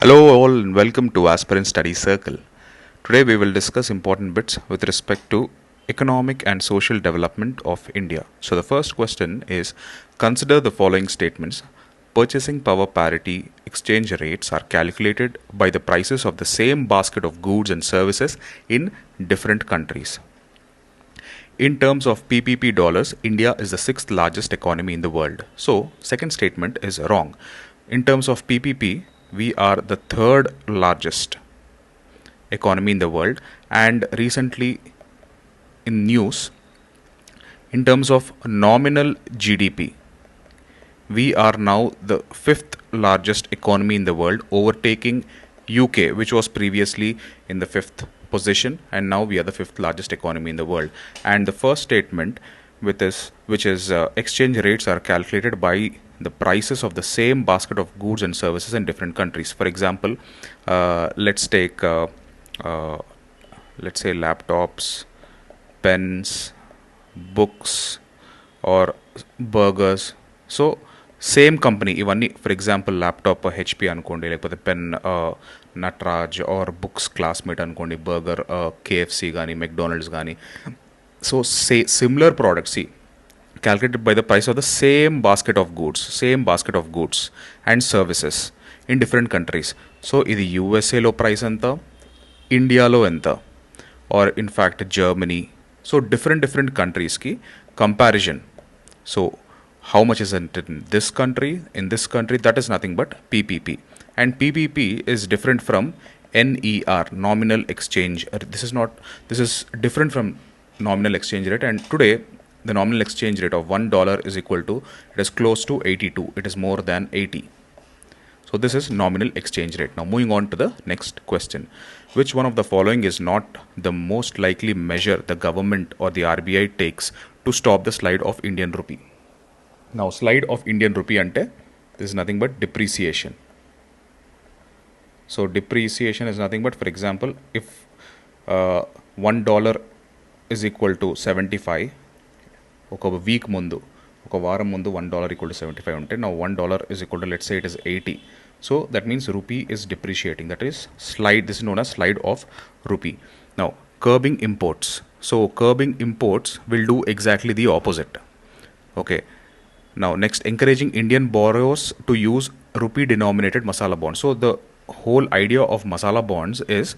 Hello, all, and welcome to Aspirants Study Circle. Today, we will discuss important bits with respect to economic and social development of India. So, the first question is consider the following statements. Purchasing power parity exchange rates are calculated by the prices of the same basket of goods and services in different countries. In terms of PPP dollars, India is the sixth largest economy in the world. So, second statement is wrong. In terms of PPP, we are the third largest economy in the world, and recently in news, in terms of nominal GDP, we are now the fifth largest economy in the world, overtaking UK, which was previously in the fifth position, and now we are the fifth largest economy in the world. And the first statement, which is exchange rates are calculated by the prices of the same basket of goods and services in different countries. For example, let's take let's say laptops, pens, books, or burgers. So same company, ఇవన్నీ for example laptop HP అనుకోండి, లేకపోతే pen Natraj or books Classmate అనుకోండి, burger KFC కానీ McDonald's కానీ. So similar products, see, calculated by the price of the same basket of goods and services in different countries. So ఇది యూఎస్ఏలో price ఎంత, ఇండియాలో ఎంత, or in fact Germany. So different countries-కి comparison. So how much is it in this country, that is nothing but PPP. And PPP is different from NER, nominal exchange. This is different from nominal exchange rate, and today the nominal exchange rate of $1 is equal to, it is close to 82, it is more than 80. So this is nominal exchange rate. Now moving on to the next question. Which one of the following is not the most likely measure the government or the RBI takes to stop the slide of Indian rupee? Now slide of Indian rupee ante, this is nothing but depreciation. So depreciation is nothing but, for example, if $1 is equal to 75, ఒక week ముందు, ఒక వారం ముందు $1 equal to 75 ఉంటే, now $1 is equal to, let's say it is 80. So that means rupee is depreciating. That is slide. This is known as slide of rupee. Now curbing imports. So curbing imports will do exactly the opposite. Okay. Now next, encouraging Indian borrowers to use Rupee-Denominated Masala bonds. So the whole idea of Masala bonds is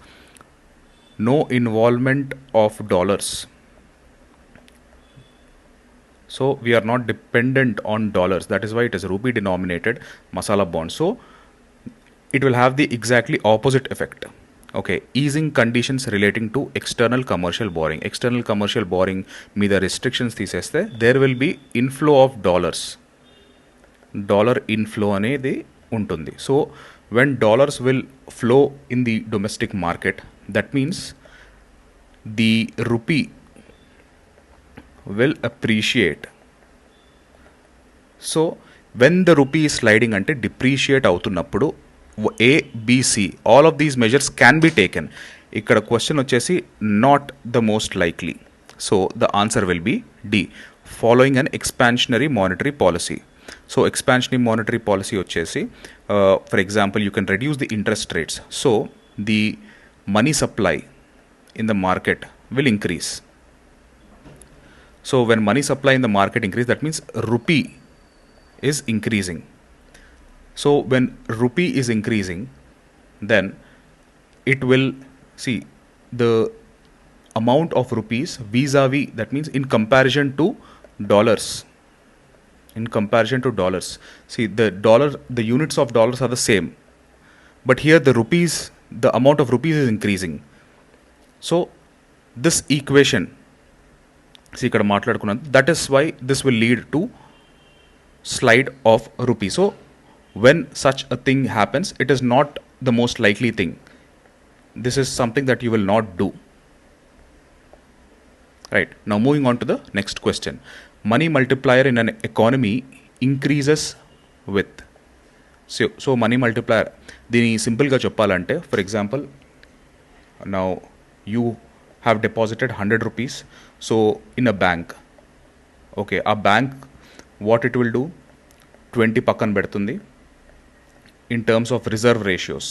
no involvement of dollars. So we are not dependent on dollars. That is why it is Rupee-Denominated Masala bonds. So it will have the exactly opposite effect. Okay, easing conditions relating to external commercial borrowing. External commercial borrowing మీద restrictions తీసేస్తే there will be inflow of dollars. Dollar inflow అనేది ఉంటుంది. So when dollars will flow in the domestic market, that means the rupee will appreciate. So when the rupee is sliding అంటే depreciate అవుతున్నప్పుడు A, B, C, all of these measures can be taken. ఇక్కడ question వచ్చేసి not the most likely. So the answer will be D, following an expansionary monetary policy. So expansionary monetary policy వచ్చేసి, for example, you can reduce the interest rates. So the money supply in the market will increase. So when money supply in the market increase, that means rupee is increasing. So when rupee is increasing, then it will, see, the amount of rupees vis-a-vis, that means in comparison to dollars. See, the units of dollars are the same, but here the amount of rupees is increasing. So this equation, see, ikkada maatladukunnadu, that is why this will lead to slide of rupee. So when such a thing happens, it is not the most likely thing. This is something that you will not do. Right. Now moving on to the next question. Money multiplier in an economy increases with. So money multiplier, దీని సింపుల్గా చెప్పాలంటే, for example, now you have deposited 100 rupees, so in a bank. Okay, a bank, what it will do, 20 పక్కన పెడుతుంది in terms of reserve ratios.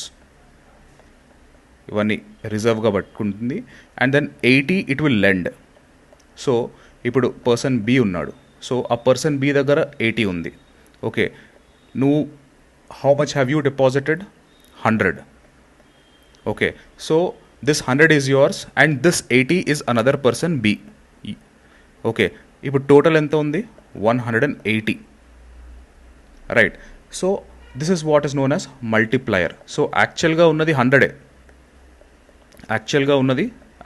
ఇవన్నీ రిజర్వ్గా పట్టుకుంటుంది. And then 80 it will lend. So ఇప్పుడు person B ఉన్నాడు. So ఆ person B దగ్గర 80 ఉంది. ఓకే, నువ్వు how much have you deposited? 100. Okay, so this 100 is yours and this 80 is another person B. Okay, ఇప్పుడు టోటల్ ఎంత ఉంది? 180. Right. So this is what is known as multiplier. So యాక్చువల్గా ఉన్నది 100.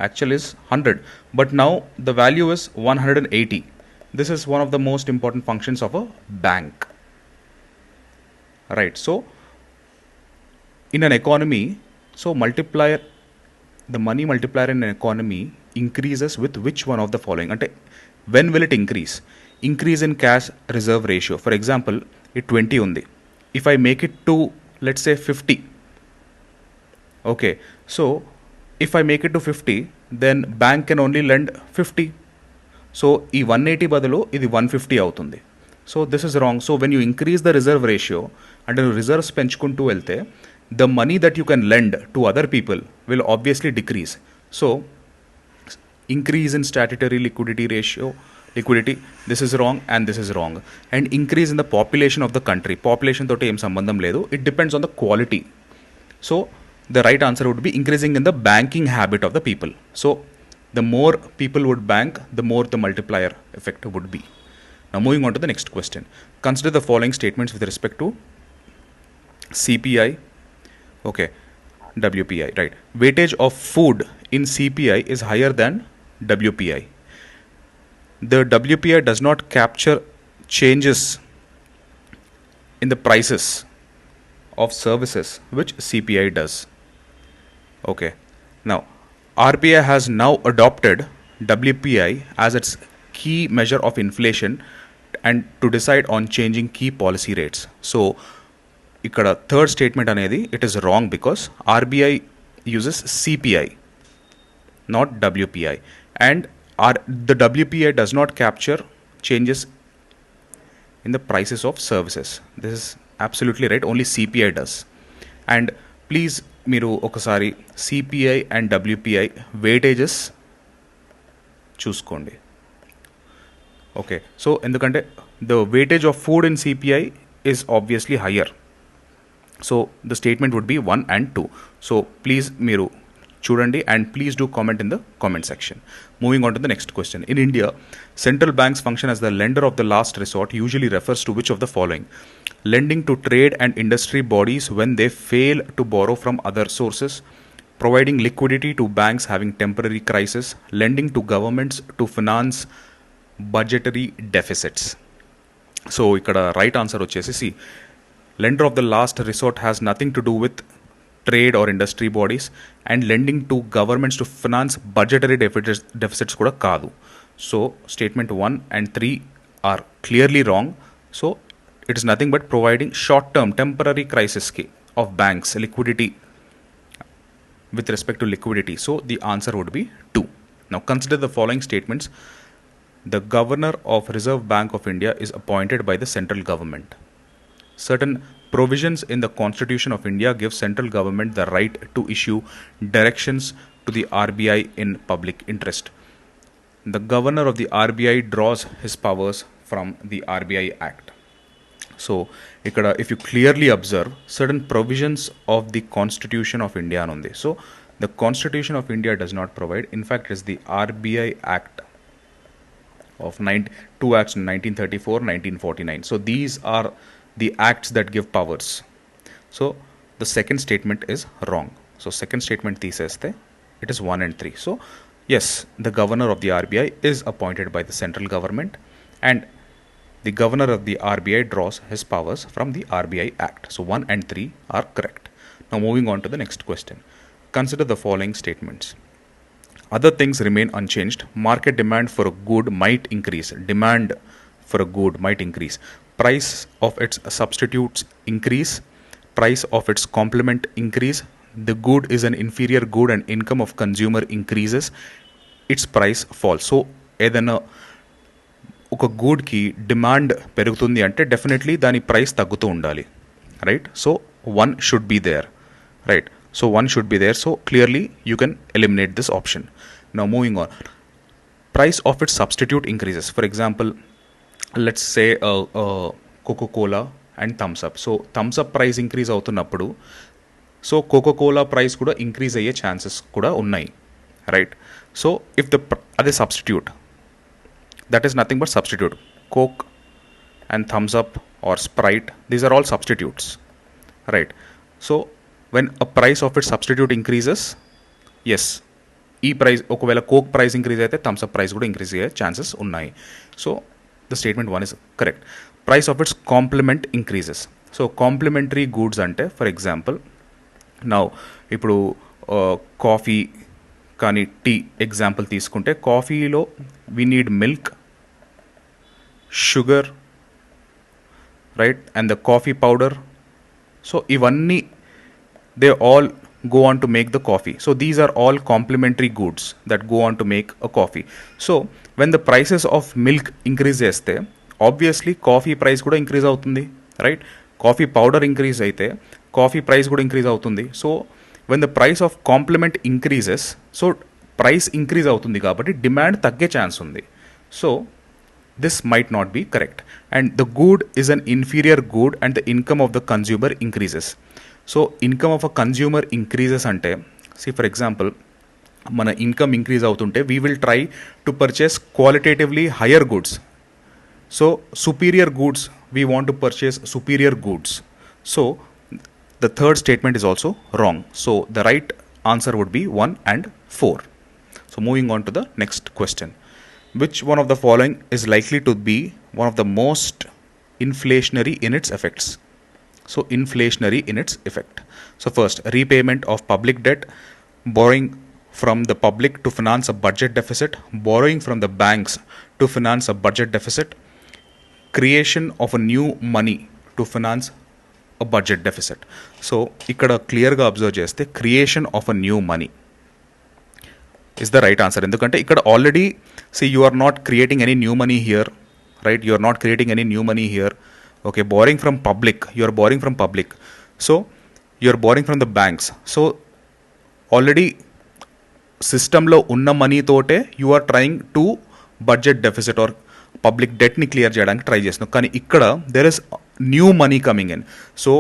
Actual is 100, but now the value is 180. This is one of the most important functions of a bank. Right. So in an economy, so multiplier, the money multiplier in an economy increases with which one of the following? Ante when will it increase? Increase in cash reserve ratio. For example, it 20 undi. If I make it to, let's say, 50. Okay, so if I make it to 50, then bank can only lend 50. So ఈ 180 బదులు ఇది 150 అవుతుంది. So this is wrong. So when you increase the reserve ratio, అంటే నువ్వు reserves పెంచుకుంటూ వెళ్తే the money that you can lend to other people will obviously decrease. So increase in statutory liquidity, this is wrong and this is wrong. And increase in the population of the country, population తోటి ఏం సంబంధం లేదు, it depends on the quality. So the right answer would be increasing in the banking habit of the people. So the more people would bank, the more the multiplier effect would be. Now moving on to the next question. Consider the following statements with respect to CPI, okay, WPI, right? Weightage of food in CPI is higher than WPI. The WPI does not capture changes in the prices of services which CPI does. Okay, now RBI has now adopted WPI as its key measure of inflation and to decide on changing key policy rates. So ikkada third statement anedi it is wrong because RBI uses CPI, not WPI, and the WPI does not capture changes in the prices of services. This is absolutely right, only CPI does. And please మీరు ఒకసారి CPI and WPI weightages చూసుకోండి. Okay, so ఎందుకంటే the weightage of food in CPI is obviously higher. So the statement would be 1 and 2. So please మీరు చూడండి and please do comment in the comment section. Moving on to the next question. In India, central banks function as the lender of the last resort usually refers to which of the following? Lending to trade and industry bodies when they fail to borrow from other sources, providing liquidity to banks having temporary crisis, lending to governments to finance budgetary deficits. So ikkada right answer vachesi lender of the last resort has nothing to do with trade or industry bodies, and lending to governments to finance budgetary deficits kuda kaadu. So statement 1 and 3 are clearly wrong. So it is nothing but providing short-term temporary crisis of banks liquidity with respect to liquidity. So the answer would be 2. Now consider the following statements. The governor of Reserve Bank of India is appointed by the central government. Certain provisions in the Constitution of India give central government the right to issue directions to the RBI in public interest. The governor of the RBI draws his powers from the RBI Act. So ikkada if you clearly observe, certain provisions of the Constitution of India anundi. So the Constitution of India does not provide. In fact, it is the RBI Act of two acts in 1934, 1949. So these are the acts that give powers. So the second statement is wrong. So second statement theeseste it is 1 and 3. So yes, the governor of the RBI is appointed by the central government, and the governor of the RBI draws his powers from the RBI Act. So 1 and 3 are correct. Now moving on to the next question. Consider the following statements. Other things remain unchanged. Market demand for a good might increase. Demand for a good might increase. Price of its substitutes increase. Price of its complement increase. The good is an inferior good and income of consumer increases. Its price falls. So ఏదైనా ఒక గుడ్కి demand పెరుగుతుంది అంటే definitely దాని price తగ్గుతూ ఉండాలి, right? So 1 should be there, right? So 1 should be there. So clearly you can eliminate this option. Now moving on. Price of its substitute increases. For example, let's say Coca-Cola and Thumbs Up. So Thumbs Up price increase అవుతున్నప్పుడు so Coca Cola price కూడా increase అయ్యే chances కూడా ఉన్నాయి, right? So if the అదే substitute, that is nothing but substitute. Coke and Thums Up or Sprite, these are all substitutes, right? So when a price of it substitute increases, yes, ఈ price ఒకవేళ Coke price increase అయితే Thums Up price కూడా increase అయ్యే chances ఉన్నాయి. So the statement 1 is correct. Price of its complement increases. So complementary goods అంటే for example now ఇప్పుడు coffee కానీ tea example తీసుకుంటే కాఫీలో we need milk, sugar, right, and the coffee powder. So ఇవన్నీ they all go on to make the coffee. So these are all complementary goods that go on to make a coffee. So when the prices of milk increase cheste, obviously coffee price kuda increase avutundi, right? Coffee powder increase aithe coffee price kuda increase avutundi. So when the price of complement increases, so price increase avutundi kabatti demand tagge chance undi. So this might not be correct. And the good is an inferior good and the income of the consumer increases. So income of a consumer increases అంటే, see for example మన income increase అవుతుంటే we will try to purchase qualitatively higher goods. So superior goods, we want to purchase superior goods. So the third statement is also wrong. So the right answer would be 1 and 4. So moving on to the next question. Which one of the following is likely to be one of the most inflationary in its effects? So inflationary in its effect. So first, repayment of public debt, borrowing from the public to finance a budget deficit, borrowing from the banks to finance a budget deficit, creation of a new money to finance a budget deficit. So ikkada clear ga observe cheste creation of a new money is the right answer. Endukante ikkada already, see, you are not creating any new money here, right? You are not creating any new money here. Okay, borrowing from public, you are borrowing from public, so you are borrowing from the banks. So already system lo unna money tote you are trying to budget deficit or public debt ni clear cheyadaniki try chestunna, kani ikkada there is new money coming in. So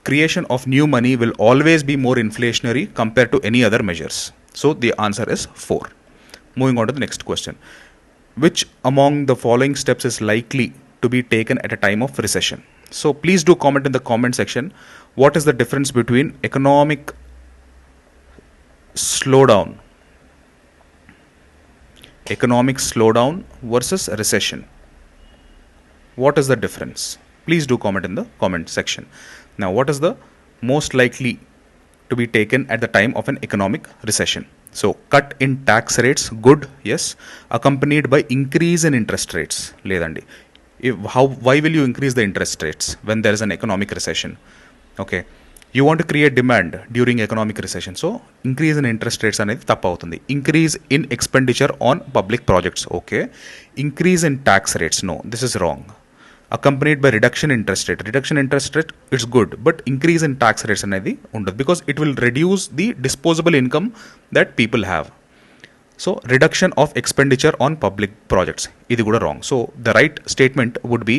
creation of new money will always be more inflationary compared to any other measures. So the answer is 4. Moving on to the next question. Which among the following steps is likely to be taken at a time of recession? So please do comment in the comment section. What is the difference between economic slowdown versus recession? What is the difference? Please do comment in the comment section. Now, what is the most likely to be taken at the time of an economic recession? So cut in tax rates, good, yes, accompanied by increase in interest rates, ledandi. Why will you increase the interest rates when there is an economic recession? Okay, you want to create demand during economic recession, so increase in interest rates anedi tappu avutundi. Increase in expenditure on public projects, okay. Increase in tax rates, no, this is wrong. Accompanied by reduction interest rate, it's good, but increase in tax rates anedi undadu because it will reduce the disposable income that people have. So reduction of expenditure on public projects, ఇది కూడా wrong. So the right statement would be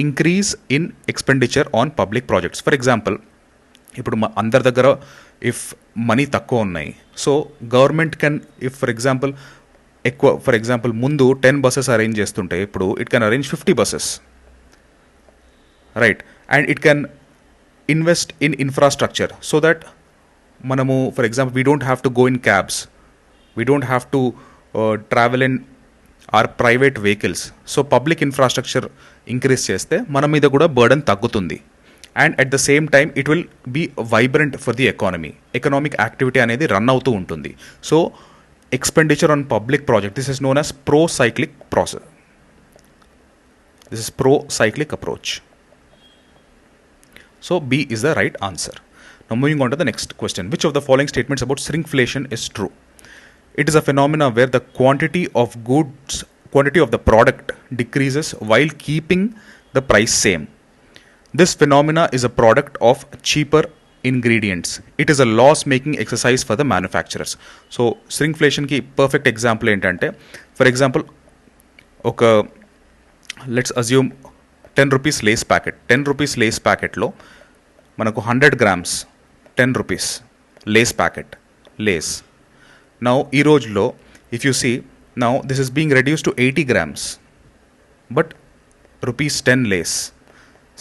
increase in expenditure on public projects. For example, ఇప్పుడు అందరి దగ్గర if money తక్కువ ఉన్నాయి, so government can, if for example ముందు 10 buses arrange చేస్తుంటే ఇప్పుడు it can arrange 50 buses, right? And it can invest in infrastructure so that మనము for example we don't have to go in cabs, we don't have to travel in our private vehicles. So public infrastructure increase cheste mana meeda kuda burden taggutundi, and at the same time it will be vibrant for the economy. Economic activity anedi run avutu untundi. So expenditure on public project, this is known as pro-cyclic process. This is pro-cyclic approach. So B is the right answer. Now moving on to the next question. Which of the following statements about shrinkflation is true? It is a phenomena where the quantity of the product decreases while keeping the price same. This phenomena is a product of cheaper ingredients. It is a loss making exercise for the manufacturers. So shrinkflation ki perfect example ఏంటంటే for example ఒక let's assume 10 rupees Lay's packet 10 rupees Lay's ప్యాకెట్లో మనకు 100 grams 10 rupees Lay's packet Lay's now ఈ రోజులో if you see now this is being reduce to 80 grams but rupees 10 lace,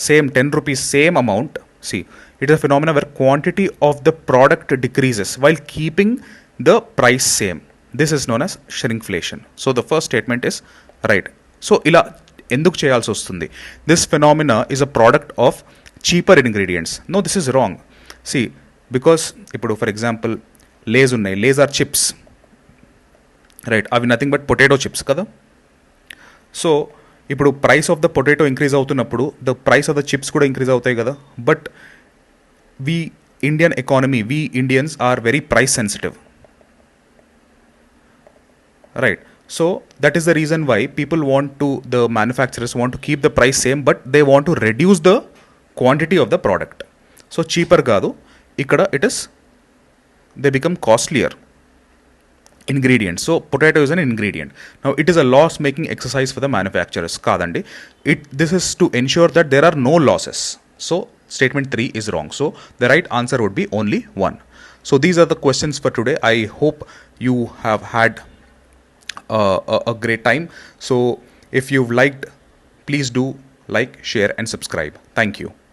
same 10 rupees, same amount. See, it is a phenomenon where quantity of the product decreases while keeping the price same. This is known as shrinkflation. So the first statement is right. So ila ఎందుకు చేయాల్సి వస్తుంది? This phenomena is a product of cheaper ingredients. No, this is wrong. See, because ఇప్పుడు for example Lays ఉన్నాయి, Lays are chips, right? అవి nothing but potato chips కదా. So ఇప్పుడు price of the potato increase అవుతున్నప్పుడు the price of the chips కూడా increase అవుతాయి కదా. But we Indian economy, we Indians are very price sensitive, right? So that is the reason why people want to, the manufacturers want to keep the price same but they want to reduce the quantity of the product. So cheaper కాదు ఇక్కడ, it is they become costlier ingredient. So potato is an ingredient. Now it is a loss making exercise for the manufacturers. Kadandi, this is to ensure that there are no losses. So statement 3 is wrong. So the right answer would be only 1. So these are the questions for today. I hope you have had a great time. So if you've liked, please do like, share and subscribe. Thank you.